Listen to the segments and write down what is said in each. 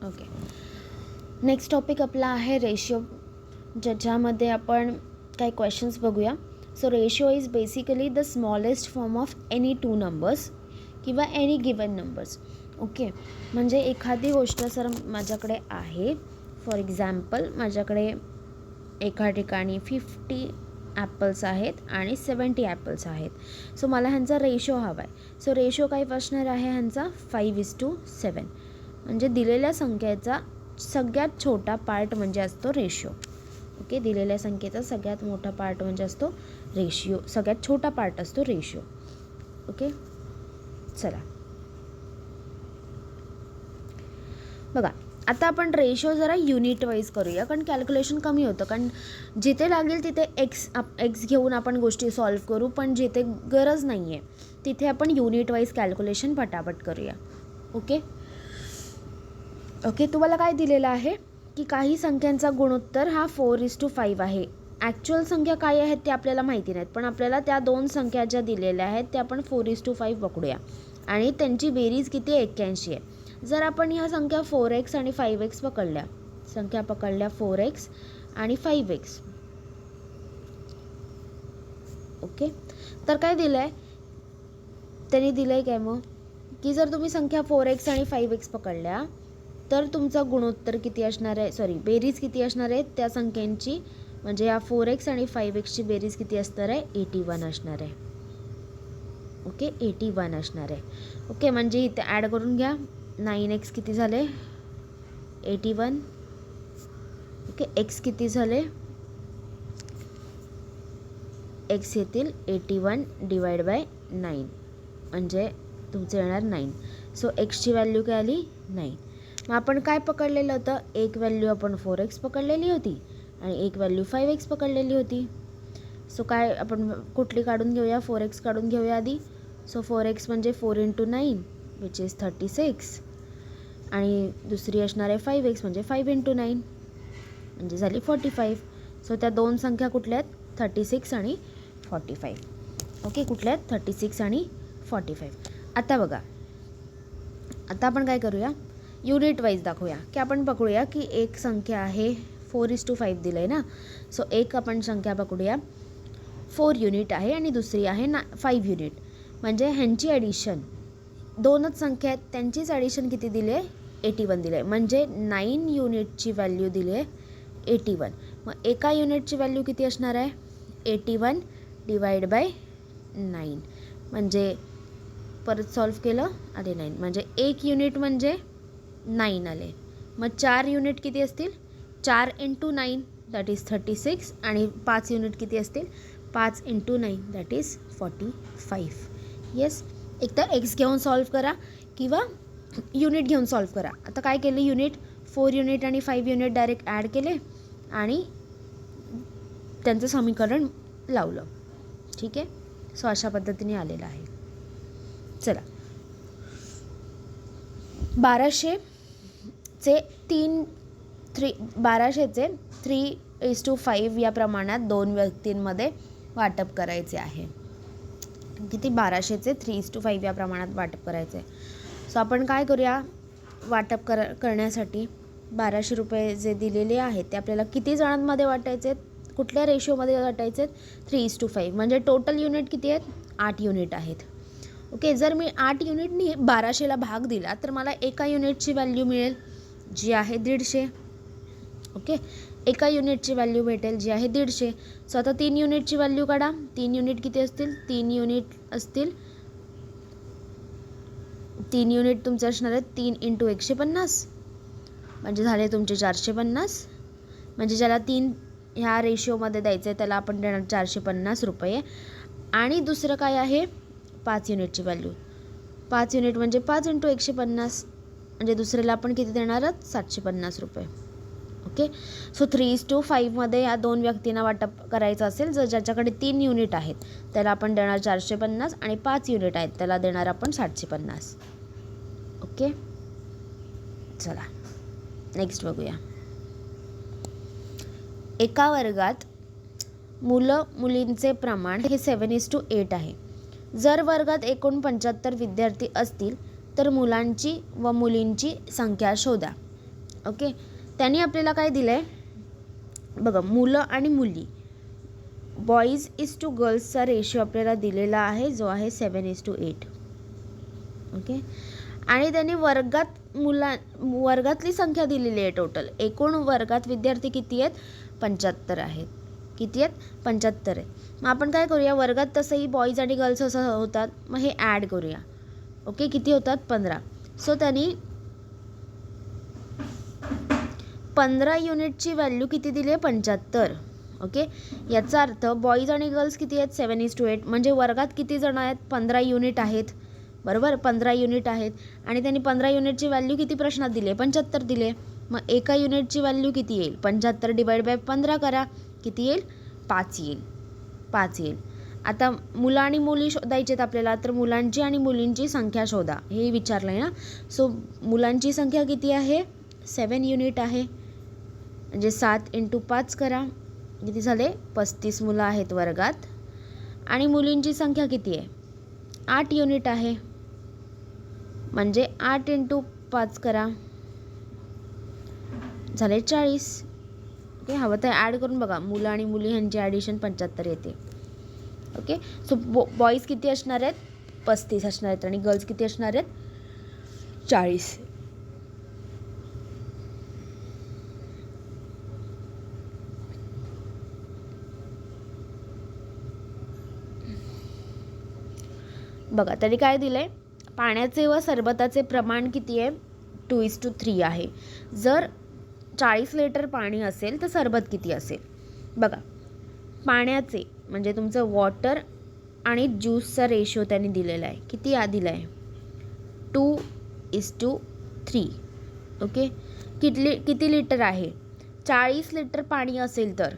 Okay, next topic आपला आहे ratio, ज्याच्यामध्ये आपण काही क्वेश्चन्स बघूया. So ratio is basically the smallest form of any two numbers किंवा एनी गिवन नंबर्स. ओके, म्हणजे एखादी गोष्ट सर माझ्याकडे आहे, फॉर एक्झाम्पल माझ्याकडे एका ठिकाणी 50 ॲपल्स आहेत आणि 70 ॲपल्स आहेत. सो मला ह्यांचा रेशो हवा आहे. सो रेशो काय असणार आहे ह्यांचा 5:7. म्हणजे दिलेल्या संख्येचा सगळ्यात छोटा पार्ट म्हणजे असतो रेशिओ. ओके, दिलेल्या संख्येचा सगळ्यात मोठा पार्ट म्हणजे असतो रेशिओ, सगळ्यात छोटा पार्ट असतो रेशिओ. ओके, चला बघा, आता आपण रेशो जरा युनिट वाईज करूया, कारण कॅल्क्युलेशन कमी होतं. कारण जिथे लागेल तिथे एक्स घेऊन आपण गोष्टी सॉल्व करू, पण जिथे गरज नाही आहे तिथे आपण युनिट वाईज कॅल्क्युलेशन पटापट करूया. ओके ओके, तुम्हाला काय दिलेलं आहे की काही संख्यांचा गुणोत्तर हा 4:5 आहे. ॲक्च्युअल संख्या काय आहेत ते आपल्याला माहिती नाहीत, पण आपल्याला त्या दोन संख्या ज्या दिलेल्या आहेत त्या आपण 4:5 पकडूया आणि त्यांची बेरीज किती 81 आहे. जर आपण ह्या संख्या 4x आणि 5x पकडल्या, 4x आणि 5x, ओके, तर काय दिलं आहे त्यांनी दिलं आहे काय मग की जर तुम्ही संख्या 4x आणि 5x पकडल्या तर तुमचा गुणोत्तर किती असणार आहे, बेरीज किती असणार आहे त्या संख्यांची, म्हणजे या 4x आणि 5xची बेरीज किती असणार आहे 81 असणार आहे. ओके, 81 असणार आहे. ओके, म्हणजे इथे ॲड करून घ्या. 9x किती झाले 81. ओके, x किती झाले, x येतील 81 / 9 म्हणजे तुमचं येणार 9. सो एक्सची व्हॅल्यू काय आली 9. मग आपण काय पकडलेलं होतं, एक व्हॅल्यू आपण 4x पकडलेली होती आणि एक व्हॅल्यू 5x पकडलेली होती. सो काय आपण कुठली काढून घेऊया, 4x काढून घेऊया आधी. सो 4x म्हणजे 4 × 9 विच इज 36 आणि दुसरी असणार आहे 5x म्हणजे 5 × 9 म्हणजे झाली 45. सो त्या दोन संख्या कुठल्या आहेत 36 आणि 45. ओके, कुठल्या आहेत 36 आणि 45. आता बघा, आता आपण काय करूया, युनिट वाईज दाखवूया की आपण पकडूया की एक संख्या आहे 4:5 दिलं आहे ना. सो एक आपण संख्या पकडूया 4 युनिट आहे आणि दुसरी आहे 5 युनिट. म्हणजे ह्यांची ॲडिशन, दोनच संख्या आहेत त्यांचीच ॲडिशन किती दिली आहे 81 दिले, म्हणजे 9 युनिटची व्हॅल्यू दिली आहे 81. मग एका युनिटची व्हॅल्यू किती असणार आहे 81 / 9 म्हणजे परत सॉल्व केलं आले 9, म्हणजे एक युनिट म्हणजे 9 आले. मग 4 युनिट किती असतील 4 × 9 दॅट इज 36 आणि 5 युनिट किती असतील 5 × 9 दॅट इज 45. येस, एकतर एक्स घेऊन सॉल्व करा किंवा युनिट घेऊन सॉल्व करा. आता काय केलं, युनिट 4 युनिट आणि 5 युनिट डायरेक्ट ॲड केले आणि त्यांचं समीकरण लावलं. ठीक आहे, सो अशा पद्धतीने आलेलं आहे. चला, 1200चे 3:5 या प्रमाणात दोन व्यक्तींमध्ये वाटप करायचे आहे. किती 1200चे 3:5 या प्रमाणात वाटप करायचे आहे. सो आपण काय करूया, वाटप करण्यासाठी 1200 रुपये जे दिलेले आहेत ते आपल्याला किती जणांमध्ये वाटायचे आहेत, कुठल्या रेशोमध्ये वाटायचे आहेत 3:5. म्हणजे टोटल युनिट किती आहेत 8 युनिट आहेत. ओके, जर मी 8 युनिटनी 1200ला भाग दिला तर मला एका युनिटची व्हॅल्यू मिळेल जी आहे 150. ओके, एका युनिटची व्हॅल्यू भेटेल जी आहे 150. सो आता 3 युनिटची व्हॅल्यू काढा. 3 युनिट किती असतील, 3 युनिट असतील, 3 युनिट तुमचे असणार आहेत 3 × 150 म्हणजे झाले तुमचे 450. म्हणजे ज्याला 3 ह्या रेशिओमध्ये द्यायचं आहे त्याला आपण देणार 450 रुपये. आणि दुसरं काय आहे 5 युनिटची व्हॅल्यू, 5 युनिट म्हणजे 5 × 150 म्हणजे दुसऱ्याला आपण किती देणार आहोत 750 रुपये. ओके, सो 3:5 मध्ये या दोन व्यक्तींना वाटप करायचं असेल, जर ज्याच्याकडे 3 युनिट आहेत त्याला आपण देणार 450 आणि 5 युनिट आहेत त्याला देणार आपण 750. ओके, चला नेक्स्ट बघूया. एका वर्गात मुलं मुलींचे प्रमाण हे 7:8 आहे. जर वर्गात एकूण 75 विद्यार्थी असतील तर मुलांची व मुलींची संख्या शोधा. ओके, त्यांनी आपल्याला काय दिलं आहे बघा, मुलं आणि मुली, बॉईज इज टू गर्ल्सचा रेशो आपल्याला दिलेला आहे, जो आहे 7:8. ओके, आणि त्यांनी वर्गातली संख्या दिलेली आहे टोटल. एकूण वर्गात विद्यार्थी किती आहेत? 75 आहेत. किती आहेत? 75 आहेत. मग आपण काय करूया, वर्गात तसंही बॉईज आणि गर्ल्स असं होतात, मग हे ॲड करूया. ओके, किती होतात? 15. सो त्यांनी 15 युनिटची व्हॅल्यू किती दिली आहे? 75. ओके, याचा अर्थ बॉईज आणि गर्ल्स किती आहेत? 7:8. म्हणजे वर्गात किती जण आहेत? 15 युनिट आहेत, बरोबर, 15 युनिट आहेत. आणि त्यांनी 15 युनिटची व्हॅल्यू किती प्रश्नात दिली आहे? 75 दिले. मग एका युनिटची व्हॅल्यू किती येईल? 75 डिवाइड बाय 15 करा, किती येईल? 5 येईल. 5 येईल. आता मुलं आणि मुली शोधायचे आहेत आपल्याला, तर मुलांची आणि मुलींची संख्या शोधा, हे विचारलं आहे ना. सो मुलांची संख्या किती आहे? 7 युनिट आहे, म्हणजे 7 × 5 करा, किती झाले? 35 मुलं आहेत वर्गात. आणि मुलींची संख्या किती आहे? 8 युनिट आहे, म्हणजे 8 × 5 करा, झाले 40. ओके, हवं तर ॲड करून बघा, मुलं आणि मुली ह्यांची ॲडिशन 75 येते. ओके, सो बॉईज किती असणार आहेत? 35 असणार आहेत, आणि गर्ल्स किती असणार आहेत? 40. बघा, तरी काय दिलं आहे? पाण्याचे व सरबताचे प्रमाण किती आहे? 2:3 आहे. जर 40 लिटर पाणी असेल तर सरबत किती असेल? बघा, पाण्याचे म्हणजे तुमचं वॉटर आणि ज्यूसचा रेशो त्यांनी दिलेला आहे. किती दिला आहे? 2:3. ओके, किती लिटर आहे? 40 लिटर पाणी असेल तर,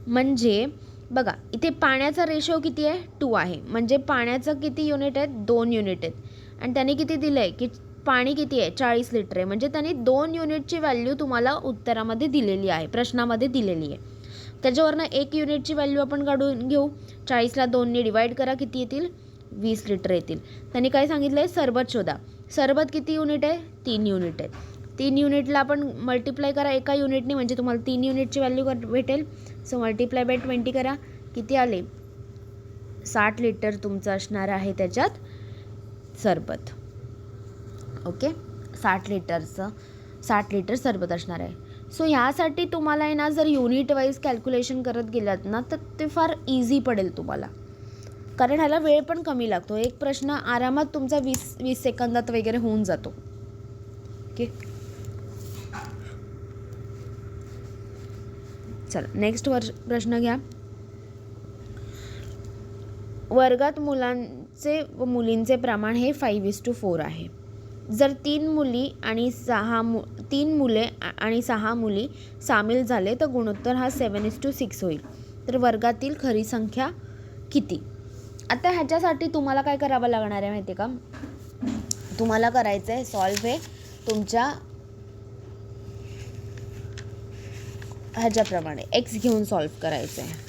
म्हणजे बघा इथे पाण्याचा रेशो किती आहे? 2 आहे, म्हणजे पाण्याचं किती युनिट आहेत? 2 युनिट आहेत. आणि त्यांनी किती दिलं आहे की पाणी किती आहे? 40 लिटर आहे, म्हणजे त्यांनी 2 युनिटची व्हॅल्यू तुम्हाला उत्तरामध्ये दिलेली आहे, प्रश्नामध्ये दिलेली आहे. त्याच्यावरनं 1 युनिटची व्हॅल्यू आपण काढून घेऊ. 40ला 2ने डिवाइड करा, किती येतील? 20 लिटर येतील. त्यांनी काय सांगितलं आहे? सरबत शोधा. सरबत किती युनिट आहे? 3 युनिट आहे. 3 युनिटला आपण मल्टिप्लाय करा एका युनिटने, म्हणजे तुम्हाला 3 युनिटची व्हॅल्यू भेटेल. सो मल्टिप्लाय बाय 20 करा, किती आले? 60 लिटर तुमचं असणार आहे त्याच्यात सरबत. ओके, 60 लिटर सरबत असणार आहे. सो ह्यासाठी तुम्हाला आहे ना, जर युनिट वाईज कॅल्क्युलेशन करत गेलात ना, तर ते फार इझी पडेल तुम्हाला, कारण ह्याला वेळ पण कमी लागतो. एक प्रश्न आरामात तुमचा 20 सेकंदात वगैरे होऊन जातो. ओके, चला नेक्स्ट प्रश्न घ्या. वर्गात मुलांचे व मुलींचे प्रमाण हे 5:4 आहे. जर 3 मुले आणि 6 मुली सामील झाले तर गुणोत्तर हा 7:6 होईल. तर वर्गातील खरी संख्या किती? आता ह्याच्यासाठी तुम्हाला काय करावं लागणार आहे माहिती आहे का? तुम्हाला करायचं आहे सॉल्व्ह हे तुमच्या ह्याच्याप्रमाणे एक्स घेऊन सॉल्व्ह करायचं आहे.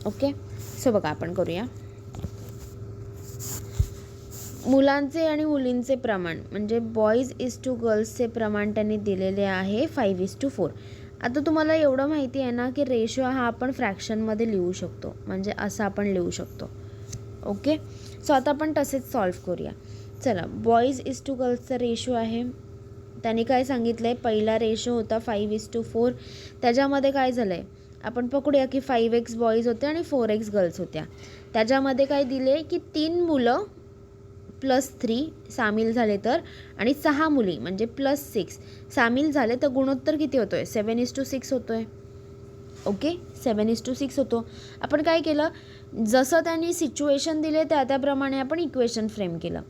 ओके, सो बघा आपण करूया. मुलांचे आणि मुलींचे प्रमाण म्हणजे बॉईज इज टू गर्ल्सचे प्रमाण त्यांनी दिलेले आहे 5:4. आता तुम्हाला एवढं माहिती आहे ना की रेशो हा आपण फ्रॅक्शनमध्ये लिहू शकतो, म्हणजे असं आपण लिहू शकतो. ओके, सो आता आपण तसेच सॉल्व्ह करूया. चला, बॉईज इज टू गर्ल्सचा रेशो आहे, त्यांनी काय सांगितलं आहे? पहिला रेशो होता 5:4. त्याच्यामध्ये काय झालं आहे? आपण पकडूया की 5x बॉईज होते आणि 4x गर्ल्स होत्या. त्याच्यामध्ये काय दिले की 3 मुलं +3 सामील झाले तर, आणि 6 मुली म्हणजे +6 सामील झाले तर गुणोत्तर किती होतो आहे? 7:6 होतो आहे. ओके, 7:6 होतो. आपण काय केलं? जसं त्यांनी सिच्युएशन दिले त्याप्रमाणे आपण इक्वेशन फ्रेम केलं.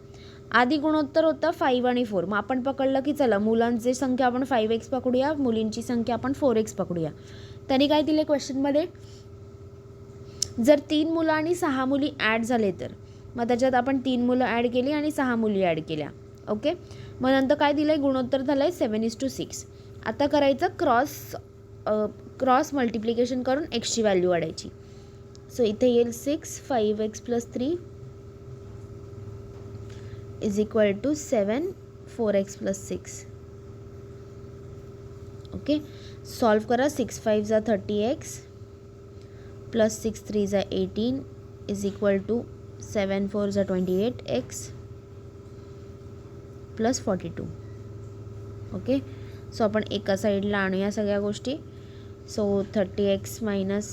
आधी गुणोत्तर होतं 5 आणि 4. मग आपण पकडलं की चला मुलांची संख्या आपण 5x पकडूया, मुलींची संख्या आपण 4x पकडूया. त्यांनी काय दिले क्वेश्चनमध्ये? जर 3 मुलं आणि 6 मुली ॲड झाले तर, मग त्याच्यात आपण 3 मुलं ॲड केली आणि 6 मुली ॲड केल्या. ओके, मग नंतर काय दिलं आहे? गुणोत्तर झालं आहे 7:6. आता करायचं क्रॉस मल्टिप्लिकेशन करून एक्सची व्हॅल्यू वाढायची. सो इथे येईल 6 5x + 3 is equal to 7 4x + 6. Okay, solve करा. 6 5 = 30x plus 6 3 = 18 is equal to 7 4 = 28x plus 42. Okay, so आपण एका साईडला आणूया सगळ्या गोष्टी. So 30x minus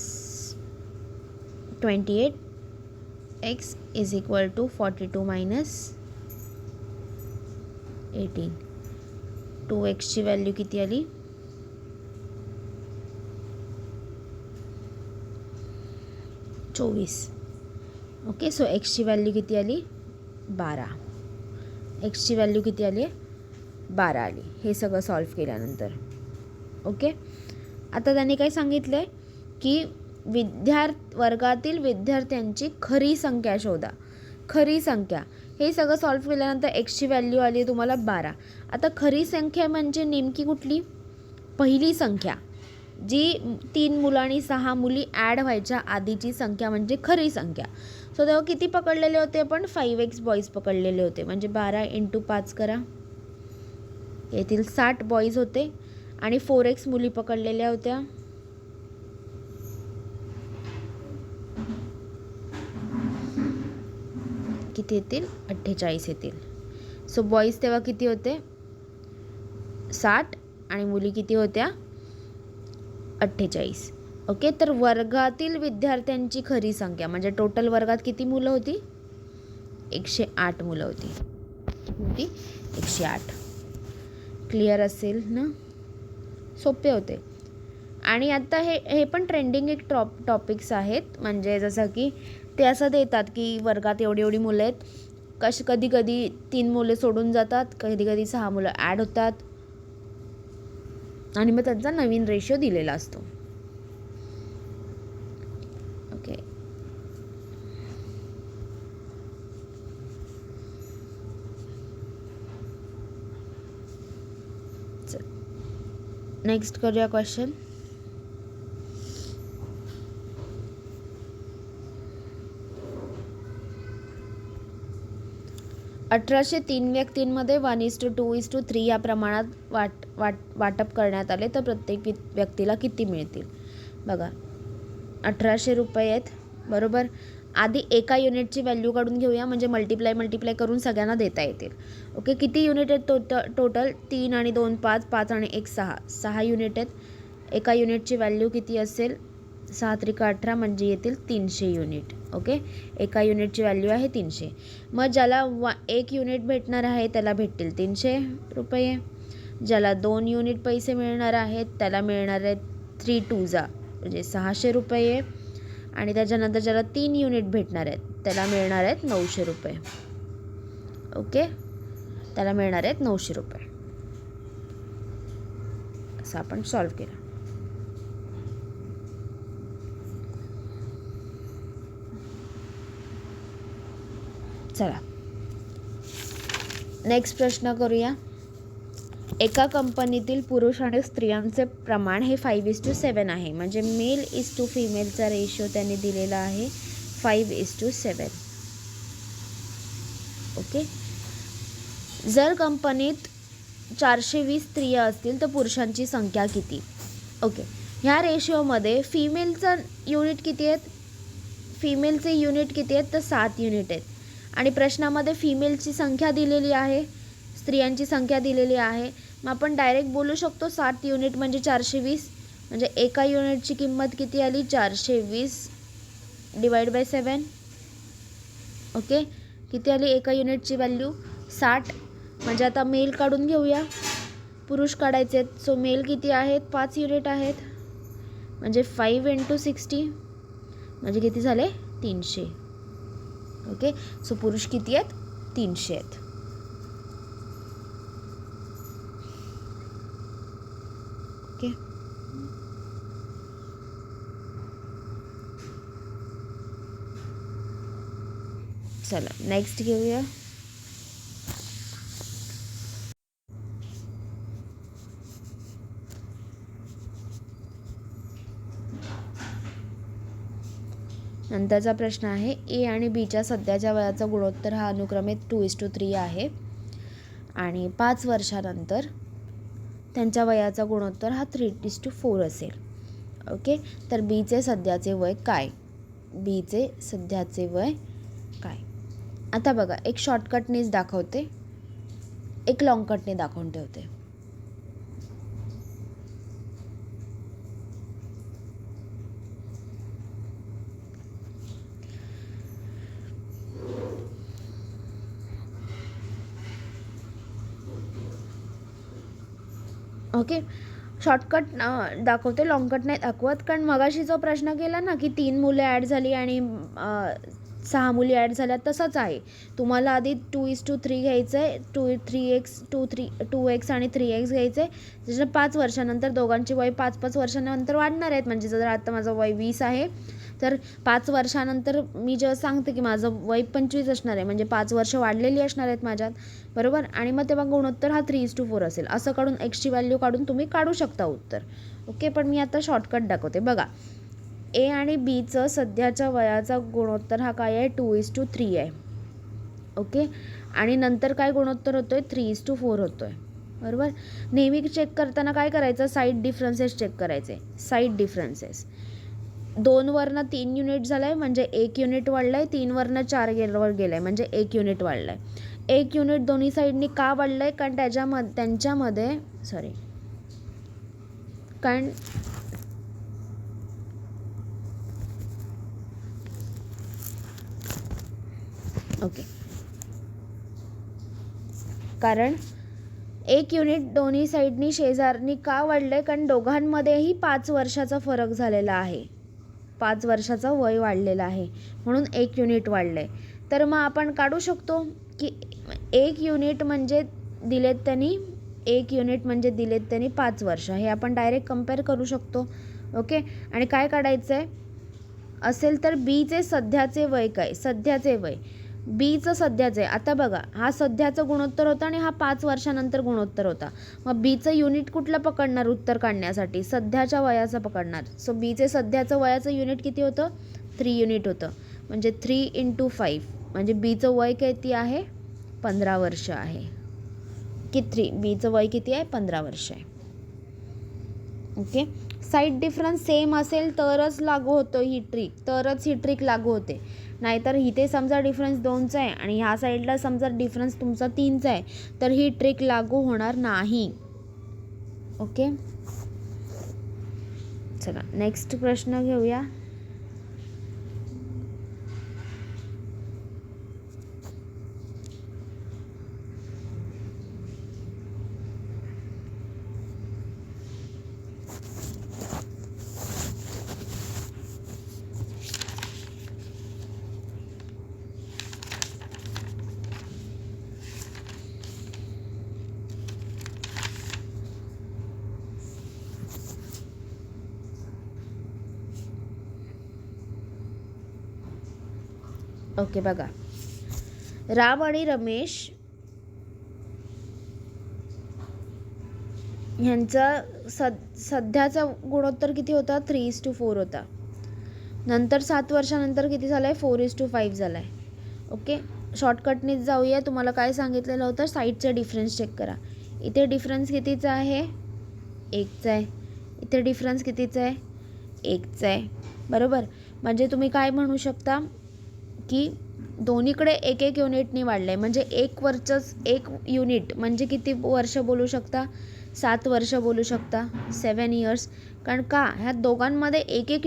28x is equal to 42 minus 18. 2x ची व्हॅल्यू किती आली? 24. ओके, सो x ची व्हॅल्यू किती आली? 12. x ची व्हॅल्यू किती आली? 12 आली. हे सगळं सॉल्व केल्यानंतर. ओके, आता त्यांनी काय सांगितलं आहे की वर्गातील विद्यार्थ्यांची खरी संख्या शोधा. खरी संख्या हे सगळं सॉल्व केल्यानंतर एक्सची व्हॅल्यू आली आहे तुम्हाला 12. आता खरी संख्या म्हणजे नेमकी कुठली? पहिली संख्या जी 3 मुलं आणि 6 मुली ॲड व्हायच्या आधीची संख्या म्हणजे खरी संख्या. सो तेव्हा किती पकडलेले होते आपण? 5x बॉईज पकडलेले होते. म्हणजे 12 × 5 करा. येथील 60 बॉईज होते आणि 4x मुली पकडलेल्या होत्या. किती येतील? 48 येतील. सो बॉईज तेव्हा किती होते? 60 आणि मुली किती होत्या? 48. ओके, तर वर्गातील विद्यार्थ्यांची खरी संख्या म्हणजे टोटल वर्गात किती मुलं होती? 108 मुलं होती. किती? 108. क्लिअर असेल ना? सोपे होते. आणि आता हे पण ट्रेंडिंग एक टॉपिक्स आहेत. म्हणजे जसं की ते असं देतात की वर्गात एवढी एवढी मुलं आहेत. कधी कधी 3 मुले सोडून जातात, कधी कधी 6 मुलं ॲड होतात आणि मग त्यांचा नवीन रेशो दिलेला असतो. ओके, नेक्स्ट करूया क्वेश्चन. अठराशे 3 व्यक्तींमध्ये 1:2:3 या प्रमाणात वाटप करण्यात आले तर प्रत्येक व्यक्तीला किती मिळतील? बघा, 1800 रुपये आहेत बरोबर. आधी एका युनिटची व्हॅल्यू काढून घेऊया म्हणजे मल्टिप्लाय करून सगळ्यांना देता येतील. ओके, किती युनिट आहेत टोटल? 3 आणि 2 5, 5 आणि 1 6, 6 युनिट आहेत. एका युनिटची व्हॅल्यू किती असेल? 6 त्रिक 18 म्हणजे येतील 300 युनिट. ओके, एका युनिटची व्हॅल्यू आहे 300. मग ज्याला 1 युनिट भेटणार आहे त्याला भेटतील 300 रुपये. ज्याला 2 युनिट पैसे मिळणार आहेत त्याला मिळणार आहेत 3 2 म्हणजे 600 रुपये. आणि त्याच्यानंतर ज्याला 3 युनिट भेटणार आहेत त्याला मिळणार आहेत 900 रुपये. ओके, त्याला मिळणार आहेत 900 रुपये. असं आपण सॉल्व केलं. चला नेक्स्ट प्रश्न करूया. एका कंपनीतील पुरुष आणि स्त्रियांचे प्रमाण हे 5:7 आहे. म्हणजे मेल इज टू फिमेलचा रेशो त्यांनी दिलेला आहे 5:7. ओके, जर कंपनीत 420 स्त्रिया असतील तर पुरुषांची संख्या किती? ओके, ह्या रेशोमध्ये फिमेलचं युनिट किती आहेत? फिमेलचे युनिट किती आहेत? तर 7 युनिट आहेत. आणि प्रश्नामध्ये फिमेलची संख्या दिलेली आहे, स्त्रियांची संख्या दिलेली आहे. मग आपण डायरेक्ट बोलू शकतो 7 युनिट म्हणजे 420. म्हणजे एका युनिटची किंमत किती आली? 420 / 7. ओके, किती आली एका युनिटची व्हॅल्यू? 60. म्हणजे आता मेल काढून घेऊया, पुरुष काढायचे आहेत. सो मेल किती आहेत? 5 युनिट आहेत. म्हणजे 5 × 60 म्हणजे किती झाले? 300. ओके, सो पुरुष किती आहेत? 300 आहेत. ओके, चला नेक्स्ट घेऊया. नंतरचा प्रश्न आहे, ए आणि बीच्या सध्याच्या वयाचा गुणोत्तर हा अनुक्रमे 2:3 आहे आणि 5 वर्षानंतर त्यांच्या वयाचा गुणोत्तर हा 3:4 असेल. ओके, तर बीचे सध्याचे वय काय? बीचे सध्याचे वय काय? आता बघा, एक शॉर्टकटनेच दाखवते, एक लॉंगकटने दाखवून ठेवते. ओके, शॉर्टकट दाखवते, लॉंगकट नाही दाखवत. कारण मगाशी जो प्रश्न केला ना की 3 मुले ॲड झाली आणि 6 मुली ॲड झाल्या, तसंच आहे. तुम्हाला आधी 2:3 घ्यायचं आहे, 2x आणि 3x घ्यायचं आहे. त्याच्या 5 वर्षानंतर दोघांची वय 5-5 वर्षानंतर वाढणार आहेत. म्हणजे जर आता माझं वय 20 आहे, तर 5 वर्षानंतर मी जेव्हा सांगते की माझं वय 25 असणार आहे, म्हणजे 5 वर्ष वाढलेली असणार आहेत माझ्यात, बरोबर. आणि मग तेव्हा गुणोत्तर हा 3:4 असेल. असं काढून एक्सची व्हॅल्यू काढून तुम्ही काढू शकता उत्तर. ओके, पण मी आता शॉर्टकट दाखवते. बघा, ए आणि बीचं सध्याच्या वयाचा गुणोत्तर हा काय आहे? 2:3 आहे. ओके, आणि नंतर काय गुणोत्तर होतोय? 3:4 होतोय, बरोबर. नेहमी चेक करताना काय करायचं? साईड डिफरन्सेस चेक करायचे. साईड डिफरन्सेस 2 वरनं 3 युनिट झालं आहे म्हणजे 1 युनिट वाढलं आहे. 3 वरनं 4 गेलं आहे म्हणजे 1 युनिट वाढलं आहे. 1 युनिट दोन्ही साईडनी का वाढलं आहे? कारण त्यांच्यामध्ये कारण ओके, कारण 1 युनिट दोन्ही साईडनी शेजारनी का वाढलं आहे? कारण दोघांमध्येही 5 वर्षाचा फरक झालेला आहे, 5 वर्षाचा वय वाढलेला आहे, म्हणून 1 युनिट वाढलं आहे. तर मग आपण काढू शकतो की 1 युनिट म्हणजे दिलेत त्यांनी 5 वर्ष. हे आपण डायरेक्ट कंपेअर करू शकतो. ओके, आणि काय काढायचं आहे असेल तर बीचे सध्याचे वय काय? सध्याचे वय बीचं सध्याचं आहे. आता बघा, हा सध्याचं गुणोत्तर होता आणि हा 5 वर्षानंतर गुणोत्तर होता. मग बीचं युनिट कुठलं पकडणार उत्तर काढण्यासाठी? सध्याच्या वयाचं पकडणार. सो बीचे सध्याचं वयाचं युनिट किती होतं? 3 युनिट होतं. म्हणजे 3 × 5 म्हणजे बीचं वय किती आहे? 15 वर्ष आहे. बीचं वय किती आहे? 15 वर्ष आहे. ओके, साईड डिफरन्स सेम असेल तरच लागू होतो ही ट्रिक लागू होते. नाहीतर इथे समजा डिफरन्स 2चा आहे आणि ह्या साईडला समजा डिफरन्स तुमचा 3चा आहे, तर ही ट्रिक लागू होणार नाही. ओके, चला नेक्स्ट प्रश्न घेऊया. ओके, बघा, राम आणि रमेश ह्यांचा सध्याचा गुणोत्तर किती होता? 3:4 होता. नंतर 7 वर्षानंतर किती झालं आहे? 4:5 झाला आहे. ओके, शॉर्टकटनीच जाऊया. तुम्हाला काय सांगितलेलं होतं? साईडचे डिफरन्स चेक करा. इथे डिफरन्स कितीचा आहे? 1चा आहे. इथे डिफरन्स कितीचा आहे? 1चा आहे, बरोबर. म्हणजे तुम्ही काय म्हणू शकता की दोन्हीकडे 1-1 युनिटनी वाढलं आहे. म्हणजे 1 युनिट म्हणजे किती वर्ष बोलू शकता? 7 वर्ष बोलू शकता, 7 इयर्स. कारण का? ह्या दोघांमध्ये 1-1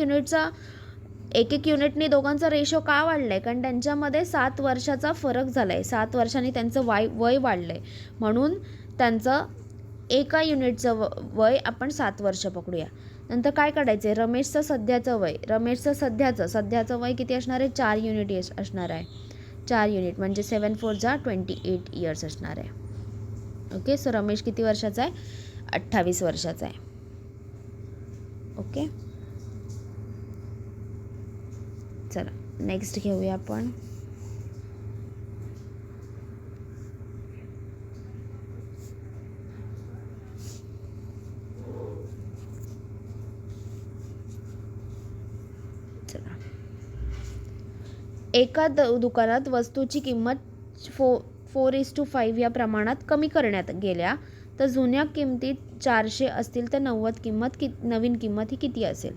युनिटनी दोघांचा रेशो का वाढला आहे? कारण त्यांच्यामध्ये 7 वर्षाचा फरक झाला आहे. 7 वर्षांनी त्यांचं वय वाढलं आहे, म्हणून त्यांचं एका युनिटचं वय आपण 7 वर्ष पकडूया. नंतर काय काढायचं आहे? रमेशचं सध्याचं वय. सध्याचं वय किती असणार आहे? 4 युनिट असणार आहे. 4 युनिट म्हणजे 7 4 28 इयर्स असणार आहे. ओके, सो रमेश किती वर्षाचा आहे? 28 वर्षाचा आहे. ओके, चला नेक्स्ट घेऊया आपण. चला, एका दुकानात वस्तूची किंमत 4:5 या प्रमाणात कमी करण्यात गेल्या तर जुन्या किमतीत 400 असतील तर नवीन किंमत ही किती असेल?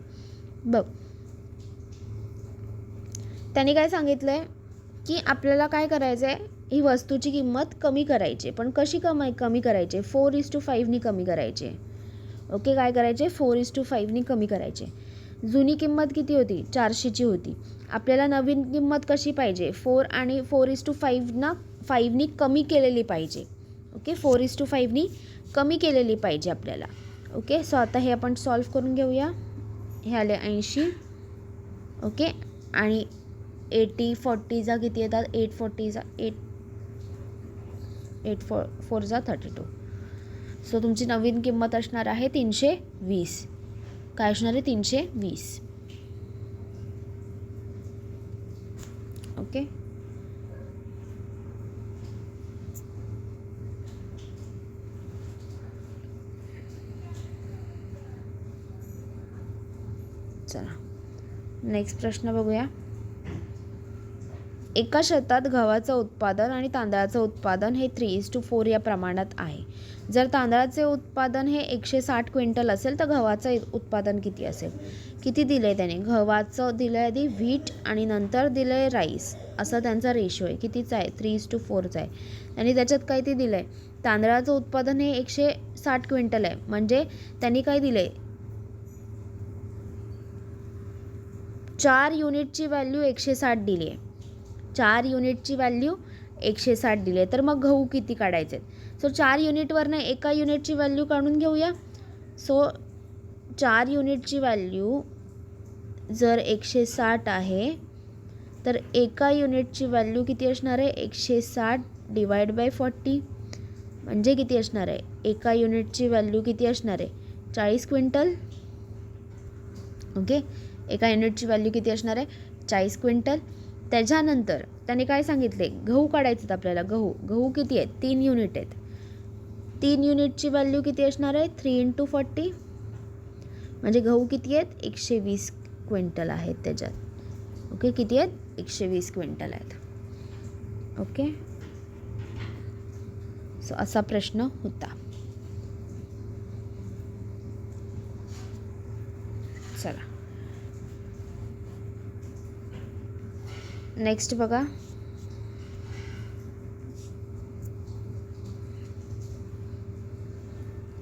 बघ, त्यांनी काय सांगितलं आहे की आपल्याला काय करायचं आहे, ही वस्तूची किंमत कमी करायची. पण कशी कमी करायची? 4:5 कमी करायची. ओके, काय करायचे? 4:5 कमी करायचे. जुनी किंमत किती होती? 400ची होती. आपल्याला नवीन किंमत कशी पाहिजे? 4 आणि 4:5 कमी केलेली पाहिजे. ओके, 4:5 कमी केलेली पाहिजे आपल्याला. ओके, सो आता हे आपण सॉल्व करून घेऊया. हे आले 80. ओके, आणि 40 किती येतात? 8 4 32. सो तुमची नवीन किंमत असणार आहे 320. काय असणार आहे? 320. ओके, चला नेक्स्ट प्रश्न बघूया. एका शेतात गव्हाचं उत्पादन आणि तांदळाचं उत्पादन हे 3:4 या प्रमाणात आहे. जर तांदळाचे उत्पादन हे 160 क्विंटल असेल तर गव्हाचं उत्पादन किती असेल? किती दिलं आहे त्याने? गव्हाचं दिलं आहे आधी व्हीट आणि नंतर दिलं आहे राईस. असा त्यांचा रेशो आहे. कितीचा आहे? 3:4चा आहे. आणि त्याच्यात काय ते दिलं आहे? तांदळाचं उत्पादन हे 160 क्विंटल आहे. म्हणजे त्यांनी काय दिलं आहे? 4 युनिटची व्हॅल्यू 160 दिली आहे. 4 युनिटची व्हॅल्यू 160 दिली आहे. तर मग गहू किती काढायचे? सो 4 युनिटवरनं एका युनिटची व्हॅल्यू काढून घेऊया. सो 4 युनिटची व्हॅल्यू जर 160 आहे तर एका युनिटची व्हॅल्यू किती असणार आहे? 160 डिवाइड बाय 40 म्हणजे किती असणार आहे? एका युनिटची व्हॅल्यू किती असणार आहे? 40 क्विंटल. ओके, एका युनिटची व्हॅल्यू किती असणार आहे? 40 क्विंटल. त्याच्यानंतर त्याने काय सांगितले? गहू काढायचे आपल्याला. गहू किती आहेत? 3 युनिट आहेत. 3 युनिटची व्हॅल्यू किती असणार आहे? 3 × 40 म्हणजे गहू किती आहेत? 120 क्विंटल आहेत त्याच्यात. ओके, किती आहेत? 120 क्विंटल आहेत. ओके, सो असा प्रश्न होता. चला नेक्स्ट बघा.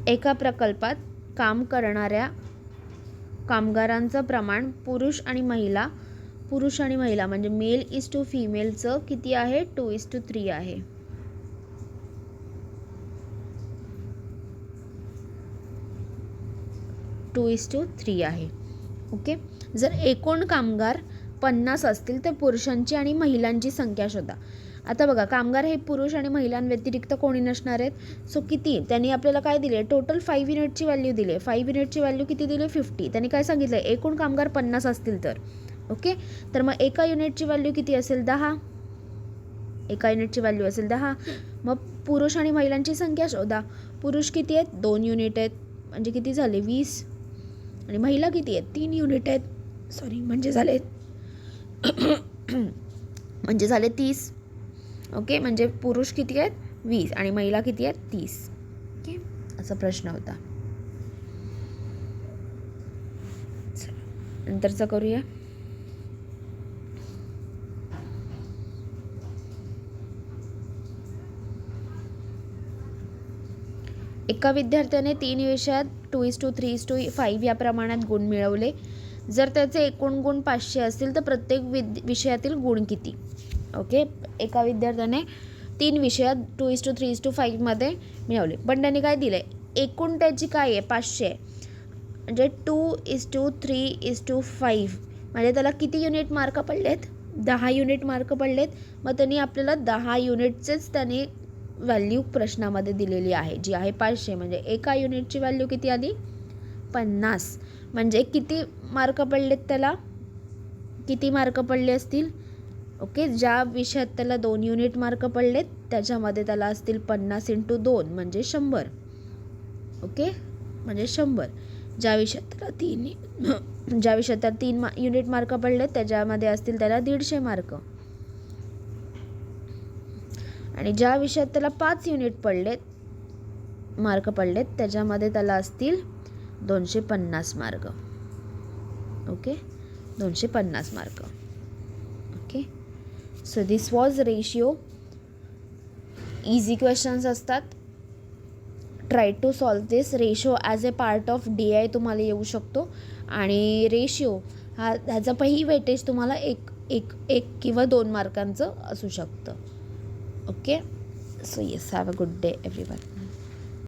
एका प्रकल्पात काम करणाऱ्या कामगारांचं प्रमाण पुरुष आणि महिला म्हणजे मेल इज टू फिमेलचं किती आहे? 2:3 आहे. ओके, जर एकूण कामगार 50 असतील तर पुरुषांची आणि महिलांची संख्या शोधा. आता बघा, कामगार हे पुरुष आणि महिलांव्यतिरिक्त कोणी नसणार आहेत. सो किती? त्यांनी आपल्याला काय दिले? टोटल 5 युनिटची व्हॅल्यू दिली. 5 युनिटची व्हॅल्यू किती दिली? 50. त्यांनी काय सांगितलं? एकूण कामगार 50 असतील तर. ओके, तर मग एका युनिटची व्हॅल्यू किती असेल? 10. एका युनिटची व्हॅल्यू असेल 10. मग पुरुष आणि महिलांची संख्या शोधा. पुरुष किती आहेत? 2 युनिट आहेत. म्हणजे किती झाले? 20. आणि महिला किती आहेत? 3 युनिट आहेत. म्हणजे झाले 30. ओके, म्हणजे पुरुष किती आहेत? 20 आणि महिला किती आहेत? 30. ओके, असा प्रश्न होता. नंतरचा करूया. एका विद्यार्थ्याने 3 विषयात 2:3:5 या प्रमाणात गुण मिळवले. जर त्याचे एकूण गुण 500 असतील तर प्रत्येक विषयातील गुण किती? ओके, एका विद्यार्थ्याने 3 विषयात 2:3:5 मध्ये मिळवले. पण त्यांनी काय दिलं आहे? एकूण त्याची काय आहे? 500 आहे. म्हणजे 2:3:5 म्हणजे त्याला किती युनिट मार्क पडलेत? 10 युनिट मार्क पडलेत. मग त्यांनी आपल्याला 10 युनिटचेच त्याने व्हॅल्यू प्रश्नामध्ये दिलेली आहे, जी आहे 500. म्हणजे एका युनिटची व्हॅल्यू किती आली? 50. म्हणजे किती मार्क पडलेत त्याला? किती मार्क पडले असतील? ओके, ज्या विषयात त्याला 2 युनिट मार्क पडलेत त्याच्यामध्ये त्याला असतील 50 × 2 म्हणजे 100. ओके, म्हणजे 100. ज्या विषयात त्याला 3 युनिट मार्क पडलेत त्याच्यामध्ये असतील त्याला 150 मार्क. आणि ज्या विषयात त्याला 5 युनिट मार्क पडलेत त्याच्यामध्ये त्याला असतील 250 mark. Okay, 250 mark. Okay, so this was ratio. Easy questions असतात. Try to solve this. Ratio as a part of DI तुम्हाला येऊ शकतो आणि रेशिओ ह्याचं पहिली वेटेज तुम्हाला एक किंवा 2 मार्कांचं असू शकतं. Okay, so yes, have a good day everyone.